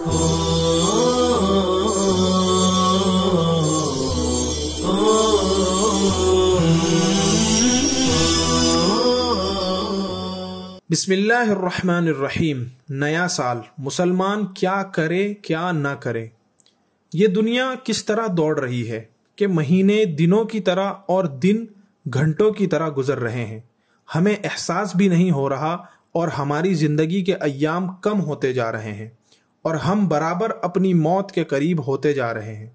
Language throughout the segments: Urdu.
بسم اللہ الرحمن الرحیم۔ نیا سال، مسلمان کیا کرے کیا نہ کرے۔ یہ دنیا کس طرح دوڑ رہی ہے کہ مہینے دنوں کی طرح اور دن گھنٹوں کی طرح گزر رہے ہیں، ہمیں احساس بھی نہیں ہو رہا، اور ہماری زندگی کے ایام کم ہوتے جا رہے ہیں اور ہم برابر اپنی موت کے قریب ہوتے جا رہے ہیں۔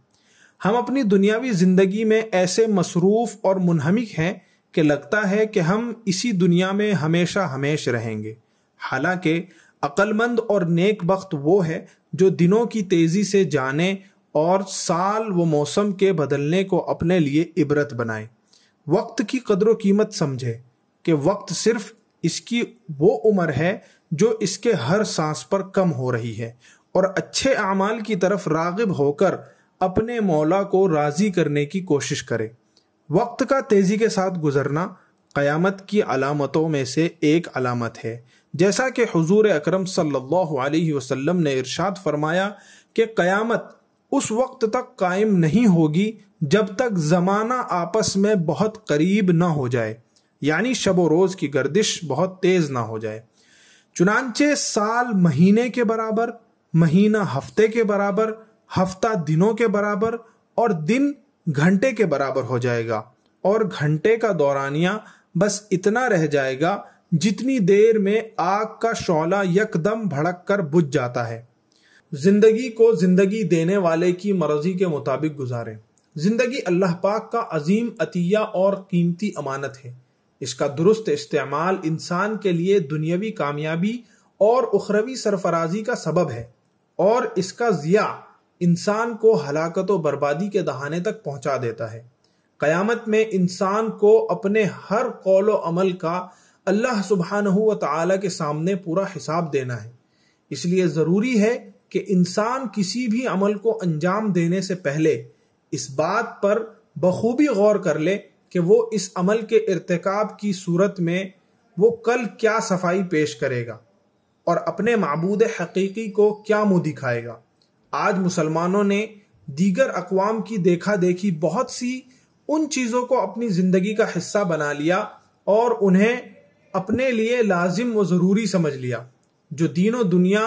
ہم اپنی دنیاوی زندگی میں ایسے مصروف اور منہمک ہیں کہ لگتا ہے کہ ہم اسی دنیا میں ہمیشہ ہمیش رہیں گے، حالانکہ عقل مند اور نیک بخت وہ ہے جو دنوں کی تیزی سے جانے اور سال و موسم کے بدلنے کو اپنے لیے عبرت بنائے، وقت کی قدر و قیمت سمجھے کہ وقت صرف اس کی وہ عمر ہے جو اس کے ہر سانس پر کم ہو رہی ہے، اور اچھے اعمال کی طرف راغب ہو کر اپنے مولا کو راضی کرنے کی کوشش کرے۔ وقت کا تیزی کے ساتھ گزرنا قیامت کی علامتوں میں سے ایک علامت ہے، جیسا کہ حضور اکرم صلی اللہ علیہ وسلم نے ارشاد فرمایا کہ قیامت اس وقت تک قائم نہیں ہوگی جب تک زمانہ آپس میں بہت قریب نہ ہو جائے، یعنی شب و روز کی گردش بہت تیز نہ ہو جائے۔ چنانچہ سال مہینے کے برابر، مہینہ ہفتے کے برابر، ہفتہ دنوں کے برابر، اور دن گھنٹے کے برابر ہو جائے گا، اور گھنٹے کا دورانیہ بس اتنا رہ جائے گا جتنی دیر میں آگ کا شعلہ یکدم بھڑک کر بجھ جاتا ہے۔ زندگی کو زندگی دینے والے کی مرضی کے مطابق گزاریں۔ زندگی اللہ پاک کا عظیم عطیہ اور قیمتی امانت ہے۔ اس کا درست استعمال انسان کے لیے دنیاوی کامیابی اور اخروی سرفرازی کا سبب ہے، اور اس کا ضیاع انسان کو ہلاکت و بربادی کے دہانے تک پہنچا دیتا ہے۔ قیامت میں انسان کو اپنے ہر قول و عمل کا اللہ سبحانہ و تعالی کے سامنے پورا حساب دینا ہے۔ اس لیے ضروری ہے کہ انسان کسی بھی عمل کو انجام دینے سے پہلے اس بات پر بخوبی غور کر لے کہ وہ اس عمل کے ارتکاب کی صورت میں وہ کل کیا صفائی پیش کرے گا اور اپنے معبود حقیقی کو کیا منہ دکھائے گا۔ آج مسلمانوں نے دیگر اقوام کی دیکھا دیکھی بہت سی ان چیزوں کو اپنی زندگی کا حصہ بنا لیا اور انہیں اپنے لیے لازم و ضروری سمجھ لیا، جو دین و دنیا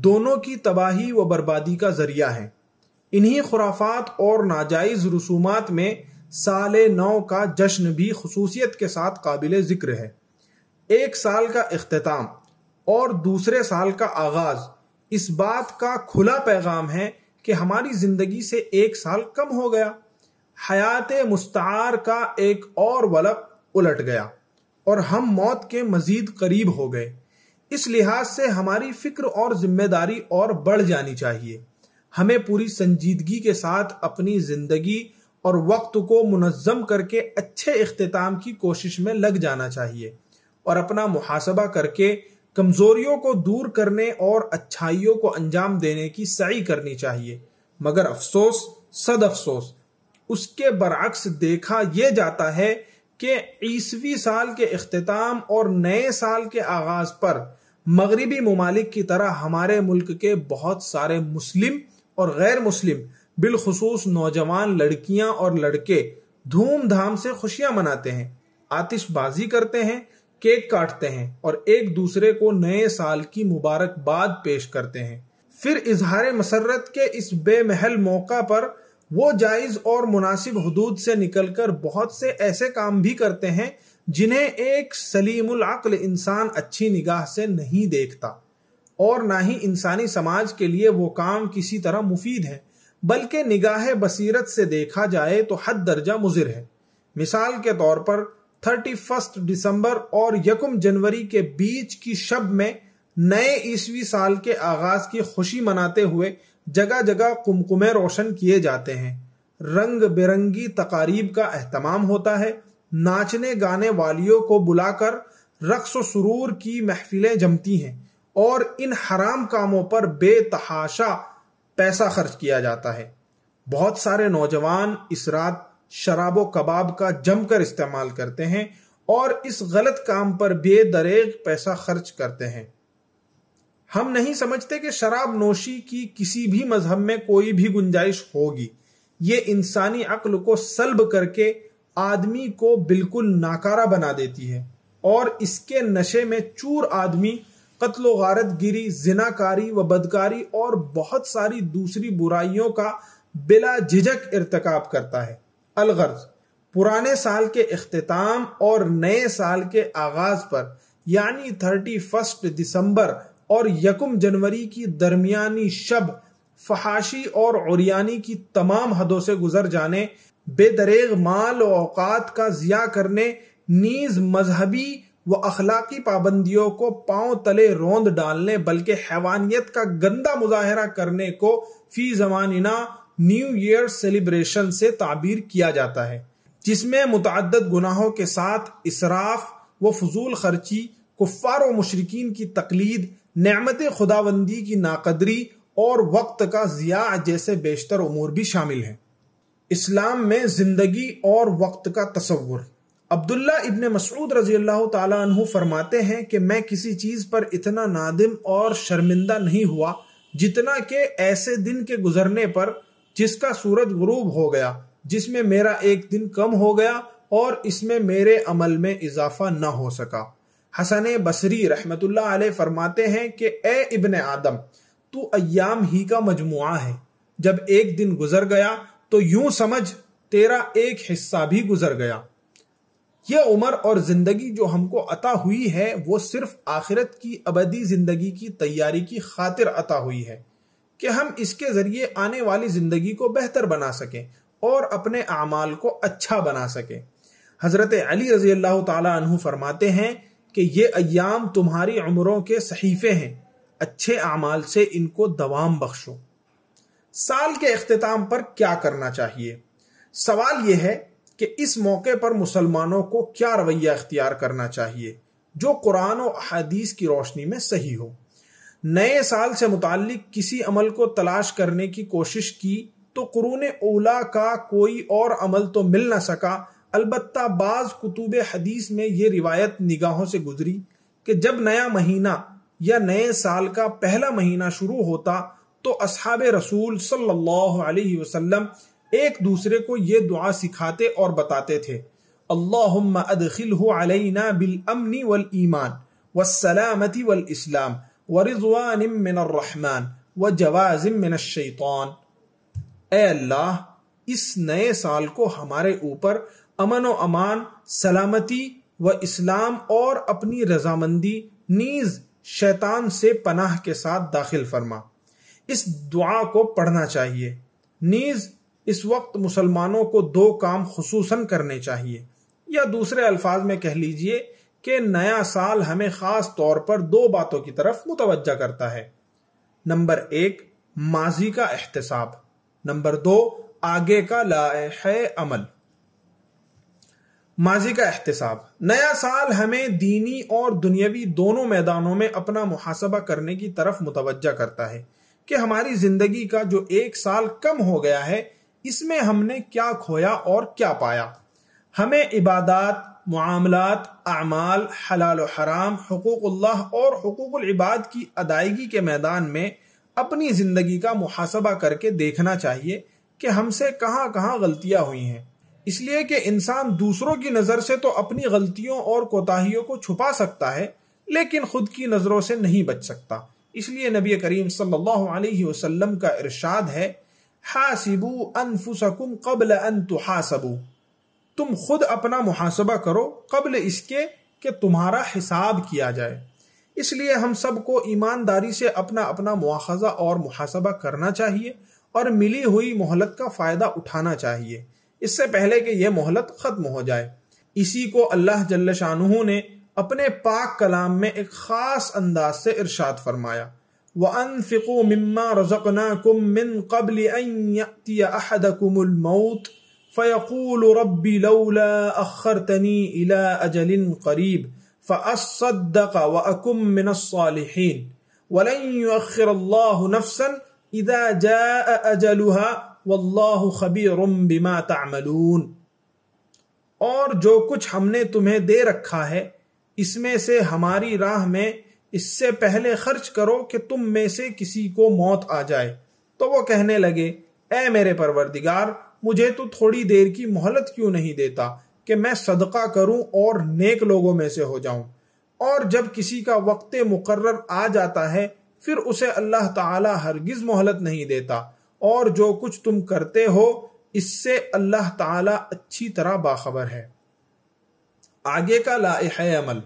دونوں کی تباہی و بربادی کا ذریعہ ہیں۔ انہی خرافات اور ناجائز رسومات میں سال نو کا جشن بھی خصوصیت کے ساتھ قابل ذکر ہے۔ ایک سال کا اختتام اور دوسرے سال کا آغاز اس بات کا کھلا پیغام ہے کہ ہماری زندگی سے ایک سال کم ہو گیا، حیات مستعار کا ایک اور ولق الٹ گیا، اور ہم موت کے مزید قریب ہو گئے۔ اس لحاظ سے ہماری فکر اور ذمہ داری اور بڑھ جانی چاہیے۔ ہمیں پوری سنجیدگی کے ساتھ اپنی زندگی اور وقت کو منظم کر کے اچھے اختتام کی کوشش میں لگ جانا چاہیے، اور اپنا محاسبہ کر کے کمزوریوں کو دور کرنے اور اچھائیوں کو انجام دینے کی سعی کرنی چاہیے۔ مگر افسوس، صد افسوس، اس کے برعکس دیکھا یہ جاتا ہے کہ عیسوی سال کے اختتام اور نئے سال کے آغاز پر مغربی ممالک کی طرح ہمارے ملک کے بہت سارے مسلم اور غیر مسلم، بالخصوص نوجوان لڑکیاں اور لڑکے دھوم دھام سے خوشیاں مناتے ہیں، آتش بازی کرتے ہیں، کیک کاٹتے ہیں، اور ایک دوسرے کو نئے سال کی مبارکباد پیش کرتے ہیں۔ پھر اظہار مسرت کے اس بے محل موقع پر وہ جائز اور مناسب حدود سے نکل کر بہت سے ایسے کام بھی کرتے ہیں جنہیں ایک سلیم العقل انسان اچھی نگاہ سے نہیں دیکھتا، اور نہ ہی انسانی سماج کے لیے وہ کام کسی طرح مفید ہے، بلکہ نگاہ بصیرت سے دیکھا جائے تو حد درجہ مضر ہے۔ مثال کے طور پر 31 دسمبر اور 1 جنوری کے بیچ کی شب میں نئے عیسوی سال کے آغاز کی خوشی مناتے ہوئے جگہ جگہ قمقمے روشن کیے جاتے ہیں، رنگ برنگی تقاریب کا اہتمام ہوتا ہے، ناچنے گانے والیوں کو بلا کر رقص و سرور کی محفلیں جمتی ہیں، اور ان حرام کاموں پر بے تحاشا پیسہ خرچ کیا جاتا ہے۔ بہت سارے نوجوان اس رات شراب و کباب کا جم کر استعمال کرتے ہیں اور اس غلط کام پر بے دریغ پیسہ خرچ کرتے ہیں۔ ہم نہیں سمجھتے کہ شراب نوشی کی کسی بھی مذہب میں کوئی بھی گنجائش ہوگی۔ یہ انسانی عقل کو سلب کر کے آدمی کو بالکل ناکارہ بنا دیتی ہے، اور اس کے نشے میں چور آدمی قتل و غارت گیری، زناکاری و بدکاری اور بہت ساری دوسری برائیوں کا بلا جھجک ارتکاب کرتا ہے۔ الغرض، پرانے سال کے اختتام اور نئے سال کے آغاز پر یعنی 31 دسمبر اور 1 جنوری کی درمیانی شب فحاشی اور عریانی کی تمام حدوں سے گزر جانے، بے دریغ مال و اوقات کا ضیاع کرنے، نیز مذہبی و اخلاقی پابندیوں کو پاؤں تلے روند ڈالنے بلکہ حیوانیت کا گندا مظاہرہ کرنے کو فی زماننا نیو ایئر سیلیبریشن سے تعبیر کیا جاتا ہے، جس میں متعدد گناہوں کے ساتھ اسراف و فضول خرچی، کفار و مشرکین کی تقلید، نعمت خداوندی کی ناقدری اور وقت کا ضیاع جیسے بیشتر امور بھی شامل ہیں۔ اسلام میں زندگی اور وقت کا تصور۔ عبداللہ ابن مسعود رضی اللہ تعالیٰ عنہ فرماتے ہیں کہ میں کسی چیز پر اتنا نادم اور شرمندہ نہیں ہوا جتنا کہ ایسے دن کے گزرنے پر جس کا سورج غروب ہو گیا، جس میں میرا ایک دن کم ہو گیا اور اس میں میرے عمل میں اضافہ نہ ہو سکا۔ حسن بصری رحمت اللہ علیہ فرماتے ہیں کہ اے ابن آدم، تو ایام ہی کا مجموعہ ہے، جب ایک دن گزر گیا تو یوں سمجھ تیرا ایک حصہ بھی گزر گیا۔ یہ عمر اور زندگی جو ہم کو عطا ہوئی ہے وہ صرف آخرت کی ابدی زندگی کی تیاری کی خاطر عطا ہوئی ہے کہ ہم اس کے ذریعے آنے والی زندگی کو بہتر بنا سکیں اور اپنے اعمال کو اچھا بنا سکیں۔ حضرت علی رضی اللہ تعالی عنہ فرماتے ہیں کہ یہ ایام تمہاری عمروں کے صحیفے ہیں، اچھے اعمال سے ان کو دوام بخشو۔ سال کے اختتام پر کیا کرنا چاہیے؟ سوال یہ ہے کہ اس موقع پر مسلمانوں کو کیا رویہ اختیار کرنا چاہیے جو قرآن و احادیث کی روشنی میں صحیح ہو۔ نئے سال سے متعلق کسی عمل کو تلاش کرنے کی کوشش کی تو قرون اولیٰ کا کوئی اور عمل تو مل نہ سکا، البتہ بعض کتب حدیث میں یہ روایت نگاہوں سے گزری کہ جب نیا مہینہ یا نئے سال کا پہلا مہینہ شروع ہوتا تو اصحاب رسول صلی اللہ علیہ وسلم ایک دوسرے کو یہ دعا سکھاتے اور بتاتے تھے: اللہم ادخلہ علینا بالامن والایمان والسلامت والاسلام ورضوان من الرحمن وجواز من الشیطان۔ اے اللہ، اس نئے سال کو ہمارے اوپر امن و امان، سلامتی و اسلام اور اپنی رضامندی نیز شیطان سے پناہ کے ساتھ داخل فرما۔ اس دعا کو پڑھنا چاہیے۔ نیز اس وقت مسلمانوں کو 2 کام خصوصاً کرنے چاہیے، یا دوسرے الفاظ میں کہہ لیجئے کہ نیا سال ہمیں خاص طور پر 2 باتوں کی طرف متوجہ کرتا ہے۔ نمبر 1، ماضی کا احتساب۔ نمبر 2، آگے کا لائحہ عمل۔ ماضی کا احتساب۔ نیا سال ہمیں دینی اور دنیاوی دونوں میدانوں میں اپنا محاسبہ کرنے کی طرف متوجہ کرتا ہے کہ ہماری زندگی کا جو 1 سال کم ہو گیا ہے اس میں ہم نے کیا کھویا اور کیا پایا۔ ہمیں عبادات، معاملات، اعمال، حلال و حرام، حقوق اللہ اور حقوق العباد کی ادائیگی کے میدان میں اپنی زندگی کا محاسبہ کر کے دیکھنا چاہیے کہ ہم سے کہاں کہاں غلطیاں ہوئی ہیں، اس لیے کہ انسان دوسروں کی نظر سے تو اپنی غلطیوں اور کوتاہیوں کو چھپا سکتا ہے لیکن خود کی نظروں سے نہیں بچ سکتا۔ اس لیے نبی کریم صلی اللہ علیہ وسلم کا ارشاد ہے: حاسبوا انفسکم قبل ان تحاسبوا، تم خود اپنا محاسبہ کرو قبل اس کے کہ تمہارا حساب کیا جائے۔ اس لیے ہم سب کو ایمانداری سے اپنا اپنا مواخذہ اور محاسبہ کرنا چاہیے اور ملی ہوئی مہلت کا فائدہ اٹھانا چاہیے اس سے پہلے کہ یہ مہلت ختم ہو جائے۔ اسی کو اللہ جل شانہ نے اپنے پاک کلام میں ایک خاص انداز سے ارشاد فرمایا: وَأَنفِقُوا مِمَّا رَزَقْنَاكُم مِّن قَبْلِ أَن يَأْتِيَ أَحَدَكُمُ الْمَوْتُ فَيَقُولُ رَبِّ لَوْلَا أَخَّرْتَنِي إِلَىٰ أَجَلٍ قَرِيبٍ فَأَصَّدَّقَ وَأَكُن مِّنَ الصَّالِحِينَ وَلَن يُؤَخِّرَ اللَّهُ نَفْسًا إِذَا جَاءَ أَجَلُهَا وَاللَّهُ خَبِيرٌ بِمَا تَعْمَلُونَ۔ اور جو کچھ ہم نے تمہیں دے رکھا ہے اس میں سے ہماری راہ میں اس سے پہلے خرچ کرو کہ تم میں سے کسی کو موت آ جائے۔ تو وہ کہنے لگے، اے میرے پروردگار، مجھے تو تھوڑی دیر کی مہلت کیوں نہیں دیتا کہ میں صدقہ کروں اور نیک لوگوں میں سے ہو جاؤں۔ اور جب کسی کا وقت مقرر آ جاتا ہے پھر اسے اللہ تعالی ہرگز مہلت نہیں دیتا، اور جو کچھ تم کرتے ہو اس سے اللہ تعالی اچھی طرح باخبر ہے۔ آگے کا لائحہ عمل،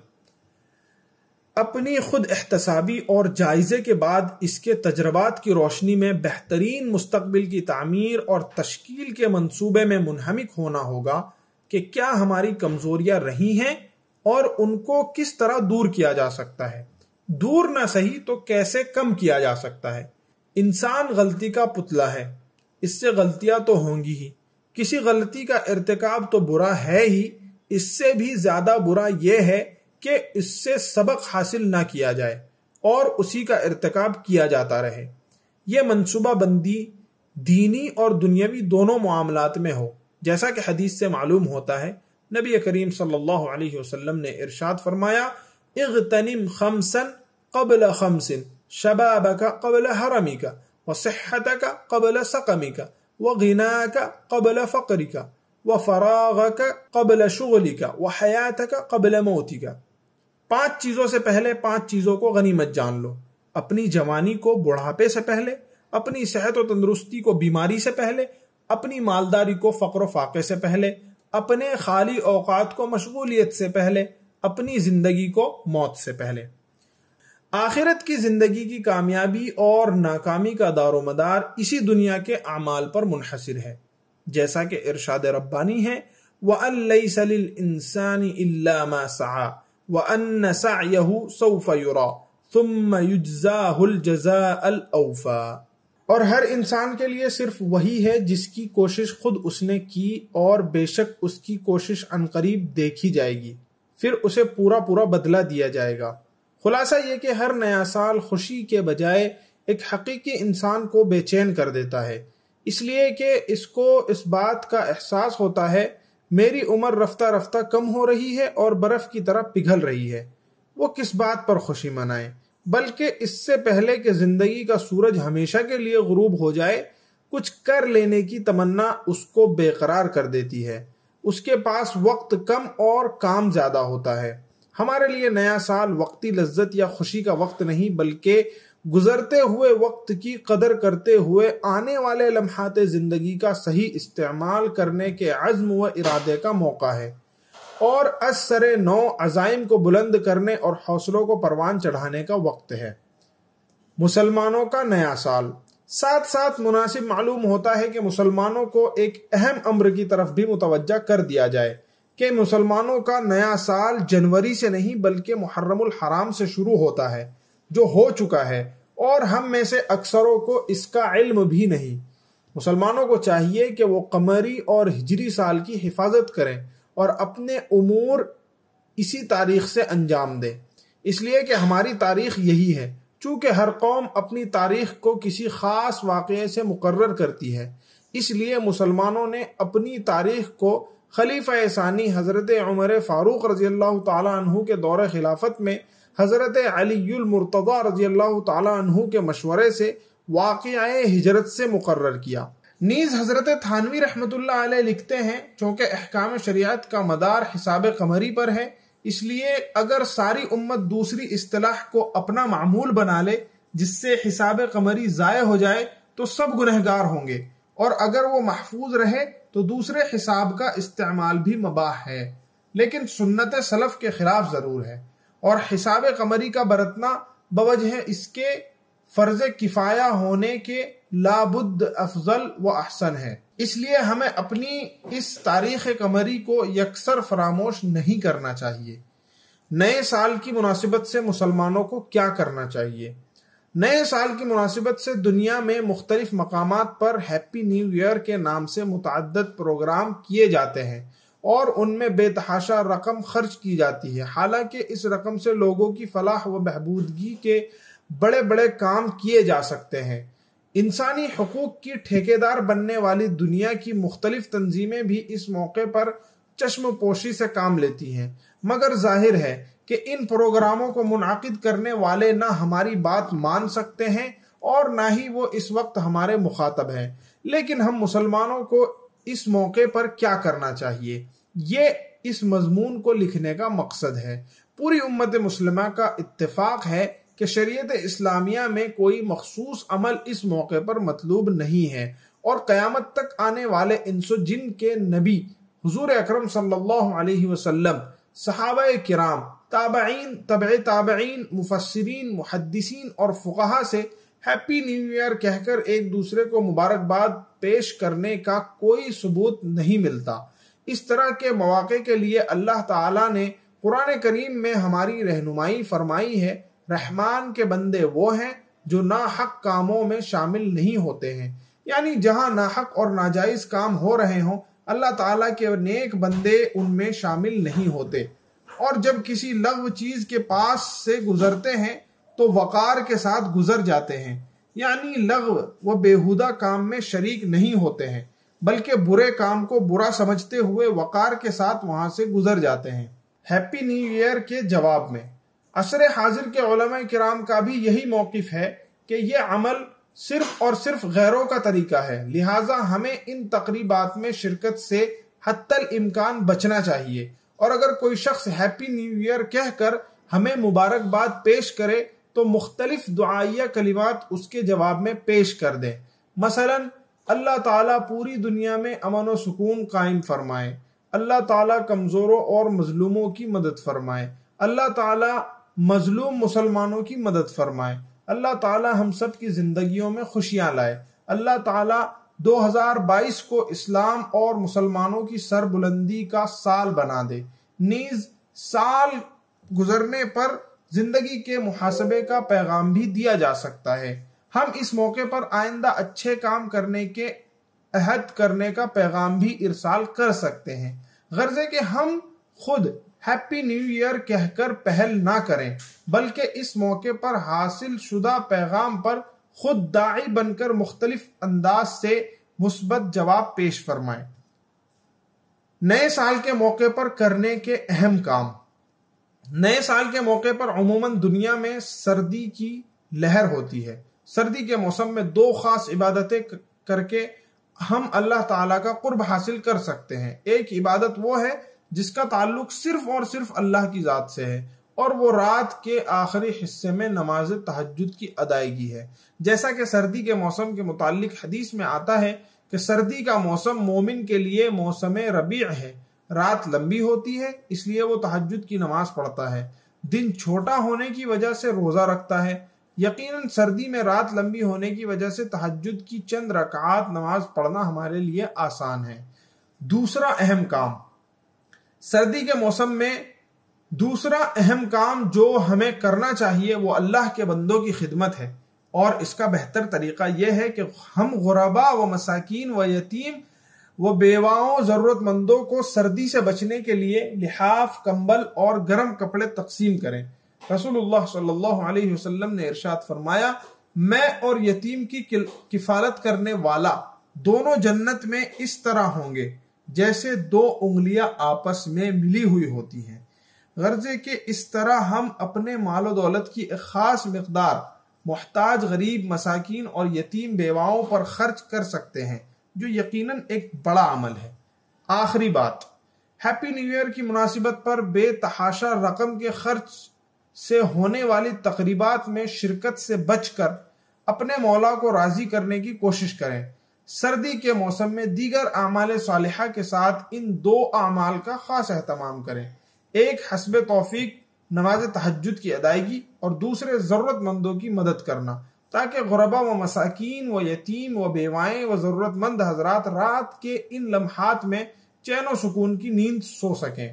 اپنی خود احتسابی اور جائزے کے بعد اس کے تجربات کی روشنی میں بہترین مستقبل کی تعمیر اور تشکیل کے منصوبے میں منہمک ہونا ہوگا کہ کیا ہماری کمزوریاں رہی ہیں اور ان کو کس طرح دور کیا جا سکتا ہے، دور نہ صحیح تو کیسے کم کیا جا سکتا ہے۔ انسان غلطی کا پتلا ہے، اس سے غلطیاں تو ہوں گی ہی، کسی غلطی کا ارتکاب تو برا ہے ہی، اس سے بھی زیادہ برا یہ ہے کہ اس سے سبق حاصل نہ کیا جائے اور اسی کا ارتکاب کیا جاتا رہے۔ یہ منصوبہ بندی دینی اور دنیاوی دونوں معاملات میں ہو، جیسا کہ حدیث سے معلوم ہوتا ہے۔ نبی کریم صلی اللہ علیہ وسلم نے ارشاد فرمایا، اغتنم خمسا قبل خمس، شبابک قبل حرمک، وصحتک قبل سقمک، وغناک قبل فقرک، وفراغک قبل شغلک، وحیاتک قبل موتک۔ 5 چیزوں سے پہلے 5 چیزوں کو غنیمت جان لو، اپنی جوانی کو بڑھاپے سے پہلے، اپنی صحت و تندرستی کو بیماری سے پہلے، اپنی مالداری کو فقر و فاقے سے پہلے، اپنے خالی اوقات کو مشغولیت سے پہلے، اپنی زندگی کو موت سے پہلے۔ آخرت کی زندگی کی کامیابی اور ناکامی کا دار و مدار اسی دنیا کے اعمال پر منحصر ہے، جیسا کہ ارشاد ربانی ہے، وَأَن لَيْسَ لِلْإِنسَانِ إِلَّا مَا سَعَى وَأَنَّ سَعْيَهُ سَوْفَ يُرَى ثُمَّ يُجْزَاهُ الْجَزَاءَ الْأَوْفَى۔ اور ہر انسان کے لیے صرف وہی ہے جس کی کوشش خود اس نے کی، اور بے شک اس کی کوشش عنقریب دیکھی جائے گی، پھر اسے پورا بدلہ دیا جائے گا۔ خلاصہ یہ کہ ہر نیا سال خوشی کے بجائے ایک حقیقی انسان کو بے چین کر دیتا ہے، اس لیے کہ اس کو اس بات کا احساس ہوتا ہے میری عمر رفتہ رفتہ کم ہو رہی ہے اور برف کی طرح پگھل رہی ہے۔ وہ کس بات پر خوشی منائے، بلکہ اس سے پہلے کہ زندگی کا سورج ہمیشہ کے لیے غروب ہو جائے، کچھ کر لینے کی تمنا اس کو بے قرار کر دیتی ہے۔ اس کے پاس وقت کم اور کام زیادہ ہوتا ہے۔ ہمارے لیے نیا سال وقتی لذت یا خوشی کا وقت نہیں، بلکہ گزرتے ہوئے وقت کی قدر کرتے ہوئے آنے والے لمحات زندگی کا صحیح استعمال کرنے کے عزم و ارادے کا موقع ہے، اور از سر نو عزائم کو بلند کرنے اور حوصلوں کو پروان چڑھانے کا وقت ہے۔ مسلمانوں کا نیا سال، ساتھ ساتھ مناسب معلوم ہوتا ہے کہ مسلمانوں کو ایک اہم امر کی طرف بھی متوجہ کر دیا جائے کہ مسلمانوں کا نیا سال جنوری سے نہیں بلکہ محرم الحرام سے شروع ہوتا ہے، جو ہو چکا ہے، اور ہم میں سے اکثروں کو اس کا علم بھی نہیں۔ مسلمانوں کو چاہیے کہ وہ قمری اور ہجری سال کی حفاظت کریں اور اپنے امور اسی تاریخ سے انجام دیں، اس لیے کہ ہماری تاریخ یہی ہے۔ چونکہ ہر قوم اپنی تاریخ کو کسی خاص واقعے سے مقرر کرتی ہے، اس لیے مسلمانوں نے اپنی تاریخ کو خلیفہ ثانی حضرت عمر فاروق رضی اللہ تعالیٰ عنہ کے دور خلافت میں حضرت علی المرتضی رضی اللہ تعالیٰ عنہ کے مشورے سے واقعہ ہجرت سے مقرر کیا۔ نیز حضرت تھانوی رحمۃ اللہ علیہ لکھتے ہیں، چونکہ احکام شریعت کا مدار حساب قمری پر ہے، اس لیے اگر ساری امت دوسری اصطلاح کو اپنا معمول بنا لے جس سے حساب قمری ضائع ہو جائے تو سب گنہگار ہوں گے، اور اگر وہ محفوظ رہے تو دوسرے حساب کا استعمال بھی مباح ہے، لیکن سنت سلف کے خلاف ضرور ہے، اور حساب قمری کا برتنا بوجہ اس کے فرض کفایہ ہونے کے لابد افضل و احسن ہے۔ اس لیے ہمیں اپنی اس تاریخ قمری کو یکسر فراموش نہیں کرنا چاہیے۔ نئے سال کی مناسبت سے مسلمانوں کو کیا کرنا چاہیے؟ نئے سال کی مناسبت سے دنیا میں مختلف مقامات پر ہیپی نیو ایئر کے نام سے متعدد پروگرام کیے جاتے ہیں، اور ان میں بے تحاشا رقم خرچ کی جاتی ہے، حالانکہ اس رقم سے لوگوں کی فلاح و بہبودگی کے بڑے بڑے کام کیے جا سکتے ہیں۔ انسانی حقوق کی ٹھیکیدار بننے والی دنیا کی مختلف تنظیمیں بھی اس موقع پر چشم پوشی سے کام لیتی ہیں، مگر ظاہر ہے کہ ان پروگراموں کو منعقد کرنے والے نہ ہماری بات مان سکتے ہیں اور نہ ہی وہ اس وقت ہمارے مخاطب ہیں، لیکن ہم مسلمانوں کو اس موقع پر کیا کرنا چاہیے، یہ اس مضمون کو لکھنے کا مقصد ہے۔ پوری امت مسلمہ کا اتفاق ہے کہ شریعت اسلامیہ میں کوئی مخصوص عمل اس موقع پر مطلوب نہیں ہے، اور قیامت تک آنے والے انس و جن کے نبی حضور اکرم صلی اللہ علیہ وسلم، صحابہ کرام، تابعین، تبع تابعین، مفسرین، محدثین اور فقہا سے ہیپی نیو ایئر کہہ کر ایک دوسرے کو مبارکباد پیش کرنے کا کوئی ثبوت نہیں ملتا۔ اس طرح کے مواقع کے لیے اللہ تعالیٰ نے قرآن کریم میں ہماری رہنمائی فرمائی ہے۔ رحمان کے بندے وہ ہیں جو ناحق کاموں میں شامل نہیں ہوتے ہیں، یعنی جہاں ناحق اور ناجائز کام ہو رہے ہوں اللہ تعالیٰ کے نیک بندے ان میں شامل نہیں ہوتے، اور جب کسی لغو چیز کے پاس سے گزرتے ہیں تو وقار کے ساتھ گزر جاتے ہیں، یعنی لغو و بیہودہ کام میں شریک نہیں ہوتے ہیں، بلکہ برے کام کو برا سمجھتے ہوئے وقار کے ساتھ وہاں سے گزر جاتے ہیں۔ ہیپی نیو ایئر کے جواب میں عصر حاضر کے علماء کرام کا بھی یہی موقف ہے کہ یہ عمل صرف اور صرف غیروں کا طریقہ ہے، لہٰذا ہمیں ان تقریبات میں شرکت سے حتی الامکان بچنا چاہیے، اور اگر کوئی شخص ہیپی نیو ایئر کہہ کر ہمیں مبارکباد پیش کرے تو مختلف دعائیہ کلمات اس کے جواب میں پیش کر دیں، مثلا اللہ تعالیٰ پوری دنیا میں امن و سکون قائم فرمائے، اللہ تعالیٰ کمزوروں اور مظلوموں کی مدد فرمائے، اللہ تعالیٰ مظلوم مسلمانوں کی مدد فرمائے، اللہ تعالیٰ ہم سب کی زندگیوں میں خوشیاں لائے، اللہ تعالیٰ 2022 کو اسلام اور مسلمانوں کی سربلندی کا سال بنا دے۔ نیز سال گزرنے پر زندگی کے محاسبے کا پیغام بھی دیا جا سکتا ہے۔ ہم اس موقع پر آئندہ اچھے کام کرنے کے عہد کرنے کا پیغام بھی ارسال کر سکتے ہیں، غرض کہ ہم خود ہیپی نیو ایئر کہہ کر پہل نہ کریں، بلکہ اس موقع پر حاصل شدہ پیغام پر خود داعی بن کر مختلف انداز سے مثبت جواب پیش فرمائیں۔ نئے سال کے موقع پر کرنے کے اہم کام۔ نئے سال کے موقع پر عموماً دنیا میں سردی کی لہر ہوتی ہے۔ سردی کے موسم میں دو خاص عبادتیں کر کے ہم اللہ تعالیٰ کا قرب حاصل کر سکتے ہیں۔ ایک عبادت وہ ہے جس کا تعلق صرف اور صرف اللہ کی ذات سے ہے، اور وہ رات کے آخری حصے میں نماز تہجد کی ادائیگی ہے۔ جیسا کہ سردی کے موسم کے متعلق حدیث میں آتا ہے کہ سردی کا موسم مومن کے لیے موسم ربیع ہے، رات لمبی ہوتی ہے اس لیے وہ تہجد کی نماز پڑھتا ہے، دن چھوٹا ہونے کی وجہ سے روزہ رکھتا ہے۔ یقیناً سردی میں رات لمبی ہونے کی وجہ سے تہجد کی چند رکعات نماز پڑھنا ہمارے لیے آسان ہے۔ دوسرا اہم کام۔ سردی کے موسم میں دوسرا اہم کام جو ہمیں کرنا چاہیے وہ اللہ کے بندوں کی خدمت ہے، اور اس کا بہتر طریقہ یہ ہے کہ ہم غربا و مساکین و یتیم و بیواؤں ضرورت مندوں کو سردی سے بچنے کے لیے لحاف، کمبل اور گرم کپڑے تقسیم کریں۔ رسول اللہ صلی اللہ علیہ وسلم نے ارشاد فرمایا، میں اور یتیم کی کفالت کرنے والا دونوں جنت میں اس طرح ہوں گے جیسے دو انگلیاں آپس میں ملی ہوئی ہوتی ہیں۔ غرض کہ اس طرح ہم اپنے مال و دولت کی ایک خاص مقدار محتاج، غریب، مساکین اور یتیم بیواؤں پر خرچ کر سکتے ہیں، جو یقیناً ایک بڑا عمل ہے۔ آخری بات، ہیپی نیو ایئر کی مناسبت پر بے تحاشا رقم کے خرچ سے ہونے والی تقریبات میں شرکت سے بچ کر اپنے مولا کو راضی کرنے کی کوشش کریں۔ سردی کے موسم میں دیگر اعمال صالحہ کے ساتھ ان دو اعمال کا خاص اہتمام کریں، ایک حسب توفیق نماز تہجد کی ادائیگی اور دوسرے ضرورت مندوں کی مدد کرنا، تاکہ غربا و مساکین و یتیم و بیوائیں و ضرورت مند حضرات رات کے ان لمحات میں چین و سکون کی نیند سو سکیں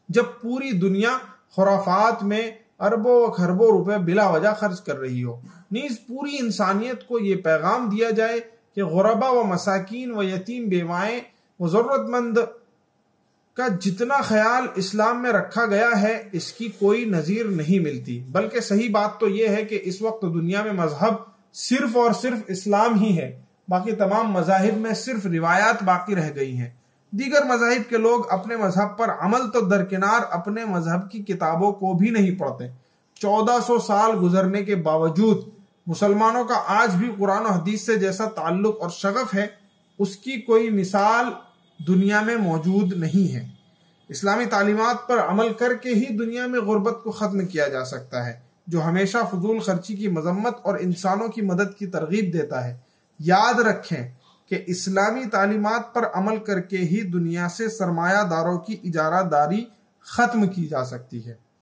جب پوری دنیا خرافات میں اربوں و خربوں روپے بلا وجہ خرچ کر رہی ہو۔ نیز پوری انسانیت کو یہ پیغام دیا جائے کہ غربا و مساکین و یتیم بیوائیں و ضرورت مند کا جتنا خیال اسلام میں رکھا گیا ہے اس کی کوئی نظیر نہیں ملتی، بلکہ صحیح بات تو یہ ہے کہ اس وقت دنیا میں مذہب صرف اور صرف اسلام ہی ہے، باقی تمام مذاہب میں صرف روایات باقی رہ گئی ہیں۔ دیگر مذاہب کے لوگ اپنے مذہب پر عمل تو درکنار اپنے مذہب کی کتابوں کو بھی نہیں پڑھتے۔ 1400 سال گزرنے کے باوجود مسلمانوں کا آج بھی قرآن و حدیث سے جیسا تعلق اور شغف ہے، اس کی کوئی مثال دنیا میں موجود نہیں ہے۔ اسلامی تعلیمات پر عمل کر کے ہی دنیا میں غربت کو ختم کیا جا سکتا ہے، جو ہمیشہ فضول خرچی کی مذمت اور انسانوں کی مدد کی ترغیب دیتا ہے۔ یاد رکھیں کہ اسلامی تعلیمات پر عمل کر کے ہی دنیا سے سرمایہ داروں کی اجارہ داری ختم کی جا سکتی ہے۔